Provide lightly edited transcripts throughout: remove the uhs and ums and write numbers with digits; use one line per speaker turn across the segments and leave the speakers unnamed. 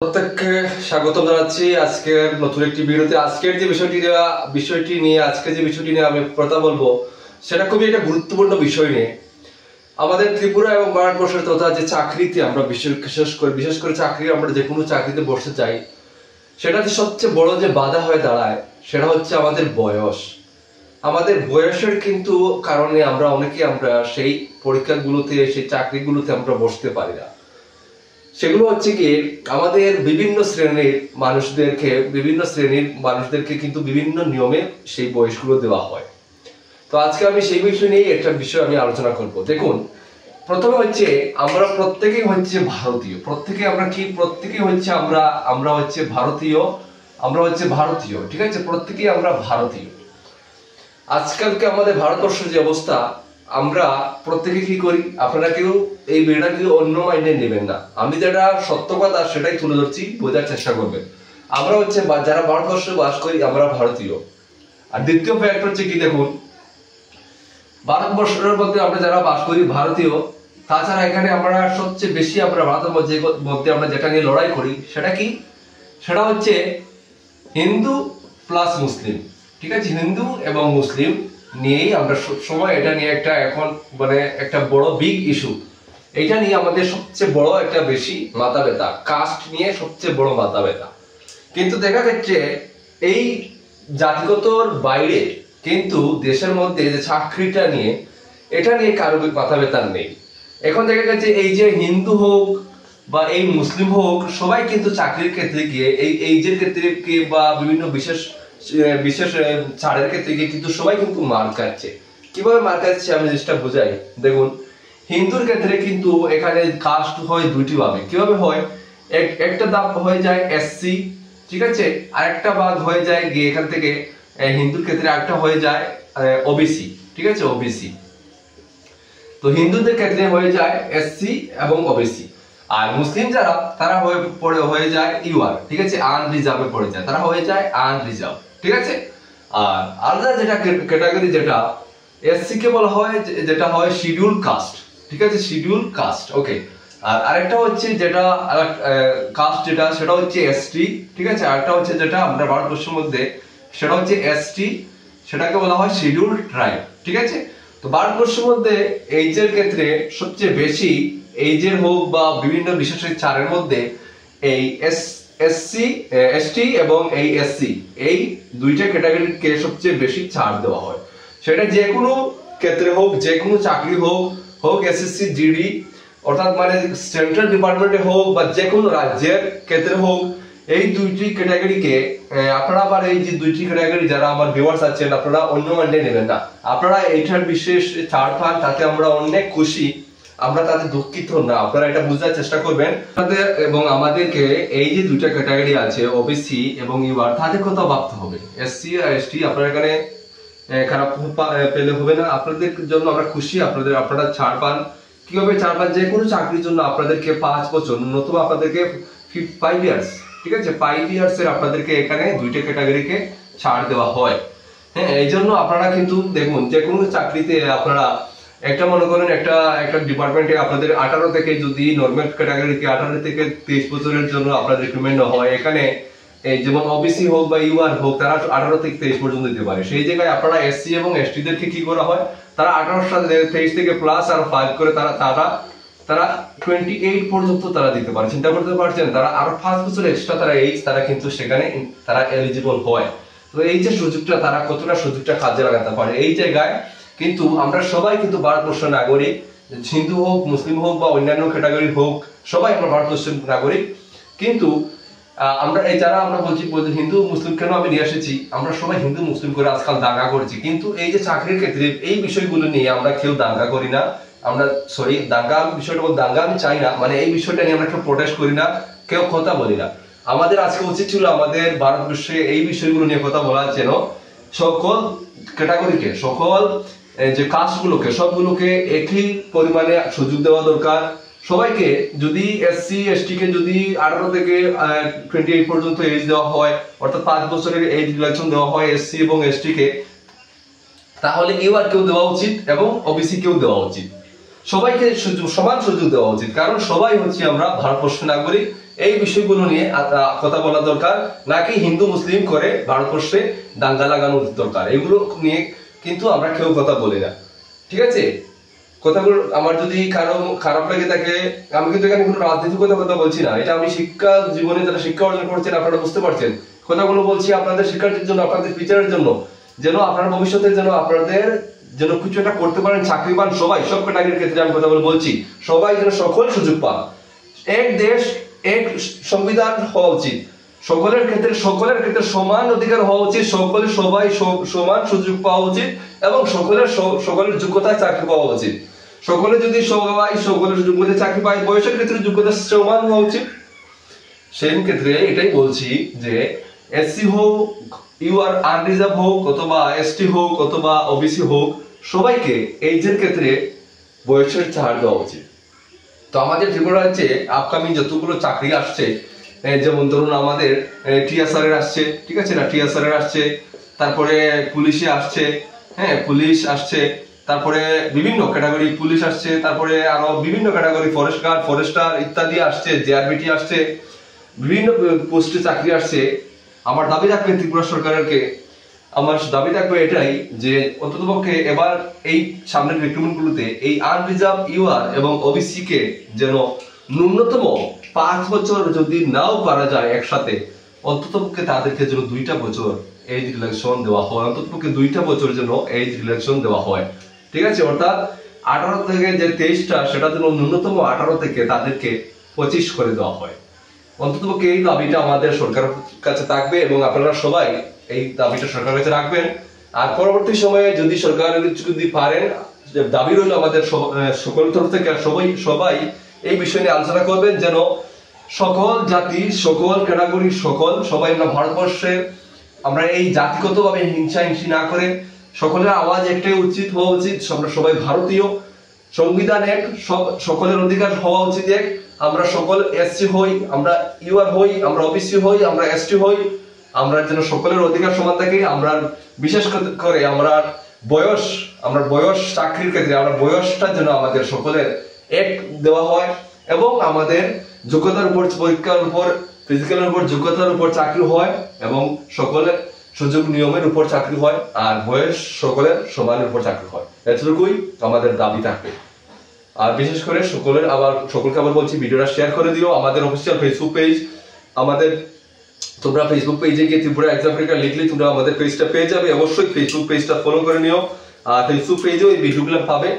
প্রত্যেককে স্বাগতম জানাচ্ছি আজকের নতুন একটি ভিডিওতে। আজকের যে বিষয়টি নিয়ে আমি কথা বলবো, সেটা খুবই একটা গুরুত্বপূর্ণ বিষয় নিয়ে। আমাদের ত্রিপুরা এবং ভারতবর্ষের তথা যে চাকরিতে আমরা বিশেষ করে আমরা যে কোনো চাকরিতে বসতে চাই, সেটাতে সবচেয়ে বড় যে বাধা হয়ে দাঁড়ায় সেটা হচ্ছে আমাদের বয়স। আমাদের বয়সের কিন্তু কারণে আমরা সেই পরীক্ষাগুলোতে, সেই চাকরিগুলোতে আমরা বসতে পারি না। সেগুলো হচ্ছে কি, আমাদের বিভিন্ন শ্রেণীর মানুষদেরকে কিন্তু বিভিন্ন নিয়মে সেই বয়সগুলো দেওয়া হয়। তো আজকে আমি সেই বিষয় নিয়ে একটা বিষয় আমি আলোচনা করব। দেখুন, প্রথমে হচ্ছে আমরা প্রত্যেকেই হচ্ছে ভারতীয়। ঠিক আছে, প্রত্যেকেই আমরা ভারতীয়। আজকালকে আমাদের ভারতবর্ষের যে অবস্থা, আমরা প্রত্যেকে কি করি, আপনারা কেউ এই ভিডিওটা কেউ অন্য মাইন্ডে নেবেন না। আমি যেটা সত্য কথা সেটাই তুলে ধরছি, বোঝার চেষ্টা করবেন। আমরা হচ্ছে যারা ভারতবর্ষে বাস করি, আমরা ভারতীয়। আর দ্বিতীয় ফ্যাক্ট হচ্ছে কি, দেখুন, ভারতবর্ষের মধ্যে আমরা যারা বাস করি ভারতীয়, তাছাড়া এখানে আমরা সবচেয়ে বেশি ভারতের মধ্যে আমরা যেটা নিয়ে লড়াই করি, সেটা হচ্ছে হিন্দু প্লাস মুসলিম। ঠিক আছে, হিন্দু এবং মুসলিম নিয়েই আমরা সবসময় এটা নিয়ে একটা বড় বিগ ইস্যু। এটা নিয়ে আমাদের সবচেয়ে বড় একটা বেশি মাথা ব্যথা, কাস্ট নিয়ে সবচেয়ে বড় মাথা ব্যথা। কিন্তু দেখা যাচ্ছে এই জাতিগতর বাইরে কিন্তু দেশের মধ্যে যে চাকরিটা নিয়ে, এটা নিয়ে কারো মাথা ব্যথা নেই। এখন দেখা যাচ্ছে এই যে হিন্দু হোক বা এই মুসলিম হোক, সবাই কিন্তু চাকরির ক্ষেত্রে গিয়ে এই এইজের ক্ষেত্রে গিয়ে বা বিভিন্ন বিশেষ ছাড়ের ক্ষেত্রে গিয়ে কিন্তু সবাই কিন্তু মার খাচ্ছে। কিভাবে মার খাচ্ছে আমি জিনিসটা বুঝাই। দেখুন, হিন্দুর ক্ষেত্রে কিন্তু এখানে কাস্ট হয় দুইটি ভাবে। কিভাবে হয়, একটা দাগ হয়ে যায় এসসি, ঠিক আছে, আরেকটা ভাগ হয়ে যায় গিয়ে এখান থেকে হিন্দুর ক্ষেত্রে আরেকটা হয়ে যায় ওবিসি। ঠিক আছে, ওবিসি। তো হিন্দুদের ক্ষেত্রে হয়ে যায় এসসি এবং ওবিসি। আর মুসলিম যারা, তারা হয়ে যায় ইউআর, ঠিক আছে, আনরিজার্ভে পড়ে যায়, তারা হয়ে যায় আনরিজার্ভ। ঠিক আছে। আর আলাদা যেটা ক্যাটাগরি, যেটা এসসি কে বলা হয়, যেটা হয় শিডিউল কাস্ট। ঠিক আছে, শিডিউল কাস্ট। ওকে। আর আরেকটা হচ্ছে যেটা কাস্ট, সেটা হচ্ছে এসটি। ঠিক আছে, আরেকটা হচ্ছে যেটা আমরা ভারতবর্ষের মধ্যে, সেটা হচ্ছে এসটি, সেটাকে বলা হয় শিডিউল ট্রাইব। ঠিক আছে। তো ভারতবর্ষের মধ্যে এইজের ক্ষেত্রে সবচেয়ে বেশি, এইজের হোক বা বিভিন্ন বিশেষের ছাড়ের মধ্যে, এই এসসি, এসটি এবং এই এসসি, এই দুইটা ক্যাটাগরিকে সবচেয়ে বেশি ছাড় দেওয়া হয়। সেটা যে কোনো ক্ষেত্রে হোক, যে কোনো চাকরি হোক এসএসসি জিডি, অর্থাৎ সেন্ট্রাল ডিপার্টমেন্টে হোক বা যে কোনো রাজ্যের ক্ষেত্রে হোক, এই দুইটি ক্যাটাগরিকে আপনারা আবার এই যে দুইটি ক্যাটাগরি যারা আমার ভিউয়ার্স আছেন, আপনারা অন্য মানডে নেবেন না। আপনারা এইটার বিশেষ ছাড় পান, তাতে আমরা অনেক খুশি, আমরা তাতে দুঃখিত না। আপনারা এটা বোঝার চেষ্টা করবেন। এবং আমাদেরকে এই যে দুইটা ক্যাটাগরি আছে, ওবিসি এবং ইউআর, তাদের কথা ভাবতে হবে। এসসি আর এসটি আপনারা এখানে খারাপ পেলে হবে না। আপনাদের জন্য আমরা খুশি, আপনারা ছাড় পান। কিভাবে ছাড় পান? যে কোনো চাকরির জন্য আপনাদেরকে 5 বছর, ন্যূনতম আপনাদেরকে 5 ইয়ার্স, ঠিক আছে, 5 ইয়ার্স এর আপনাদেরকে এখানে দুইটা ক্যাটাগরিকে ছাড় দেওয়া হয়। হ্যাঁ, এই জন্য আপনারা কিন্তু দেখুন, যে কোনো চাকরিতে আপনারা একটা মনে করেন একটা ডিপার্টমেন্টে আপনাদের 18 থেকে, যদি নরমাল ক্যাটাগরিকে 18 থেকে 23 বছরের জন্য আপনাদের রিক্রুটমেন্ট হয়, এখানে যেমন ওবিসি হোক বা ইউআর হোক, তারা 18 থেকে 23 পর্যন্ত দিতে পারে। সেই জায়গায় আপনারা এসসি এবং এসটি দেরকে কি করা হয়, তারা 18 সাল 23 থেকে প্লাস আর 5 করে তারা 28 পর্যন্ত তারা দিতে পারে। চিন্তা করতে পারছেন, তারা আরো 5 বছর এক্সট্রা তারা কিন্তু সেখানে তারা এলিজিবল হয়। তো এই যে সুযোগটা, তারা কতটা সুযোগটা কাজে লাগাতে পারে। এই জায়গায় কিন্তু আমরা সবাই কিন্তু ভারতবর্ষের নাগরিক, হিন্দু হোক, মুসলিম হোক বা অন্যান্য ক্যাটাগরি হোক, সবাই আমরা ভারতবর্ষের নাগরিক। কিন্তু আমরা বলছি হিন্দু মুসলিম কেন আমি নিয়ে এসেছি, আমরা সবাই হিন্দু মুসলিম করে আজকাল দাঙ্গা করছি। কিন্তু এই যে চাকরির ক্ষেত্রে এই বিষয়গুলো নিয়ে আমরা কেউ দাঙ্গা করি না। দাঙ্গা আমি চাই না, এই বিষয়টা নিয়ে আমরা কেউ প্রোটেস্ট করি না, কেউ কথা বলি না। আমাদের আজকে উচিত ছিল আমাদের ভারতবর্ষে এই বিষয়গুলো নিয়ে কথা বলার জন্য সকল ক্যাটাগরিকে, সকল যে কাস্টগুলোকে, সবগুলোকে একই পরিমাণে সুযোগ দেওয়া দরকার। সবাইকে যদি এসসি এসটি কে যদি 18 থেকে 28 পর্যন্ত এজ দেওয়া হয়, অর্থাৎ 5 বছরের এজ রিল্যাক্সেশন দেওয়া হয় এসসি এবং এসটি কে, তাহলে ইউআর কেও দেওয়া উচিত এবং ওবিসি কেও দেওয়া উচিত। সবাইকে সমান সুযোগ দেওয়া উচিত, কারণ সবাই হচ্ছে আমরা ভারতবর্ষের নাগরিক। এই বিষয়গুলো নিয়ে কথা বলা দরকার, নাকি হিন্দু মুসলিম করে ভারতবর্ষে দাঙ্গা লাগানোর দরকার। এগুলো নিয়ে কিন্তু আমরা কেউ কথা বলি না, ঠিক আছে। কথাগুলো আমার যদি কারো খারাপ লাগে থাকে, আমি কিন্তু এখানে কোনো রাজনীতির কথা বলছি না, এটা আমি শিক্ষা জীবনে যারা শিক্ষা অর্জন করছেন আপনারা বুঝতে পারছেন, কথাগুলো বলছি আপনাদের শিক্ষার্থীর জন্য, আপনাদের ফিউচারের জন্য, যেন আপনার ভবিষ্যতে যেন আপনাদের যেন কিছু একটা করতে পারেন, চাকরি পান সবাই, সব ক্যাটাগরির ক্ষেত্রে আমি কথাগুলো বলছি, সবাই যেন সকল সুযোগ পান। এক দেশ এক সংবিধান হওয়া উচিত, সকলের ক্ষেত্রে সমান অধিকার হওয়া উচিত, সবাই সমান সুযোগ পাওয়া উচিত, এবং সকলের যোগ্যতায় চাকরি পাওয়া উচিত। সকলে যদি সকলের যোগ্যতায় চাকরি পায়, বয়সের ক্ষেত্রে যোগ্যতা সমান হওয়া উচিত। সেই ক্ষেত্রে এটাই বলছি যে এসসি হোক, ইউআর আনরিজার্ভ হোক, অথবা এসটি হোক, অথবা ওবিসি হোক, সবাইকে এইজের ক্ষেত্রে বয়সের ছাড় দেওয়া উচিত। তো আমাদের ত্রিপুরা রাজ্যে আপকামিং যতগুলো চাকরি আসছে, যেমন ধরুন আমাদের টিএসআর এর আসছে, ঠিক আছে না, টিএসআর এর আসছে, তারপরে পুলিশে আসছে, হ্যাঁ পুলিশ আসছে, তারপরে বিভিন্ন ক্যাটাগরি পুলিশ আসছে, তারপরে আরো বিভিন্ন ক্যাটাগরি ফরেস্ট গার্ড, ফরেস্টার ইত্যাদি আসছে, জেআরবিটি আসছে, বিভিন্ন পোস্টে চাকরি আসছে। আমার দাবি থাকবে ত্রিপুরা সরকারকে, আমার দাবি থাকবে এটাই যে অন্ততপক্ষে এবার এই সামনের রিক্রুটমেন্ট গুলোতে এই আনরিজার্ভ ইউআর এবং ওবিসি কে যেন ন্যূনতম 5 বছর যদি নাও পারা যায় একসাথে, অন্ততপক্ষে তাদেরকে যেন 2টা বছর এজ রিল্যাক্সেশন দেওয়া হয়, অন্ততপক্ষে 2টা বছর যেন এজ রিল্যাক্সেশন দেওয়া হয়, ঠিক আছে। অর্থাৎ 18 থেকে যে 23টা সেটা যেন ন্যূনতম 18 থেকে তাদেরকে 25 করে দেওয়া হয়। অন্ততপক্ষে এই দাবিটা আমাদের সরকারের কাছে থাকবে, এবং আপনারা সবাই এই দাবিটা সরকারের কাছে রাখবেন। আর পরবর্তী সময়ে যদি সরকার যদি পারেন, দাবি রইল আমাদের সকল তরফ থেকে সবাই এই বিষয় নিয়ে আলোচনা করবেন, যেন সকল জাতি, সকল ক্যাটাগরি, সবাই আমরা ভারতবর্ষে আমরা এই জাতিগতভাবে হিংসি না করে সকলের আওয়াজ একটাই হওয়া উচিত, আমরা সবাই ভারতীয়, সংবিধান এক, সকলের অধিকার হওয়া উচিত এক। আমরা সকল এসসি হই, আমরা ইউআর হই, আমরা ওবিসি হই, আমরা এসটি হই, আমরা যেন সকলের অধিকার সমান থাকে। আমরা বিশেষ করে আমরা বয়স চাকরির ক্ষেত্রে আমরা বয়সটা যেন আমাদের সকলের এক দেওয়া হয়, এবং আমাদের যোগ্যতার উপর, পরীক্ষার উপর, ফিজিক্যালের উপর, যোগ্যতার উপর চাকরি হয়, এবং সকলের সুযোগ নিয়মের উপর চাকরি হয়, আর বয়স সকলের সমানের উপর চাকরি হয়। এতটুকুই আমাদের দাবি থাকবে। আর বিশেষ করে সকলকে আবার বলছি, ভিডিওটা শেয়ার করে দিও। আমাদের অফিসিয়াল ফেসবুক পেজ, তোমরা ফেসবুক পেজে গিয়ে ত্রিপুরা এক্সাম প্রিপারেটর লিখলে তোমরা আমাদের পেজটা পেয়ে যাবে। অবশ্যই ফেসবুক পেজটা ফলো করে নিও, আর ফেসবুক পেজেও এই ভিডিওগুলো পাবে,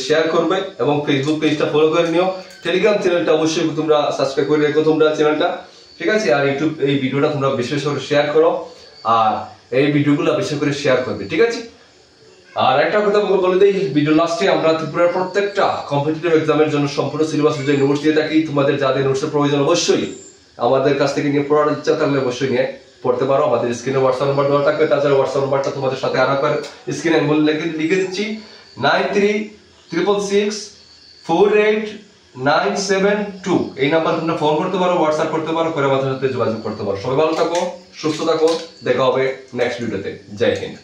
শেয়ার করবে, এবং ফেসবুক পেজটা ফলো করে নিও। টেলিগ্রাম চ্যানেলটা অবশ্যই তোমরা সাবস্ক্রাইব করে রেখো তোমরা চ্যানেলটা, ঠিক আছে। আর ইউটিউব এই ভিডিওটা তোমরা বিশেষ করে শেয়ার করো, আর এই ভিডিওগুলো বিশেষ করে শেয়ার করবে, ঠিক আছে। আর একটা কথা বলে দেই ভিডিও লাস্টে, আমরা ত্রিপুরার প্রত্যেকটা কম্পিটিটিভ এক্সামের জন্য সম্পূর্ণ সিলেবাস অনুযায়ী নোটস দিয়ে থাকি। তোমাদের যাদের নোটসের প্রয়োজন অবশ্যই আমাদের কাছ থেকে নিয়ে পড়ার ইচ্ছা থাকলে অবশ্যই নিয়ে পড়তে পারো। আমাদের স্ক্রিনে হোয়াটসঅ্যাপ নাম্বার দেওয়া থাকবে, তাছাড়া হোয়াটসঅ্যাপ নাম্বারটা তোমাদের সাথে আর একবার স্ক্রিনে লিখে দিচ্ছি, 93664897 এই নাম্বার তোমরা ফোন করতে পারো, হোয়াটসঅ্যাপ করতে পারো, করে আমাদের সাথে যোগাযোগ করতে পারো। সবাই ভালো থাকো, সুস্থ থাকো, দেখা হবে নেক্সট ভিডিওতে। জয় হিন্দ।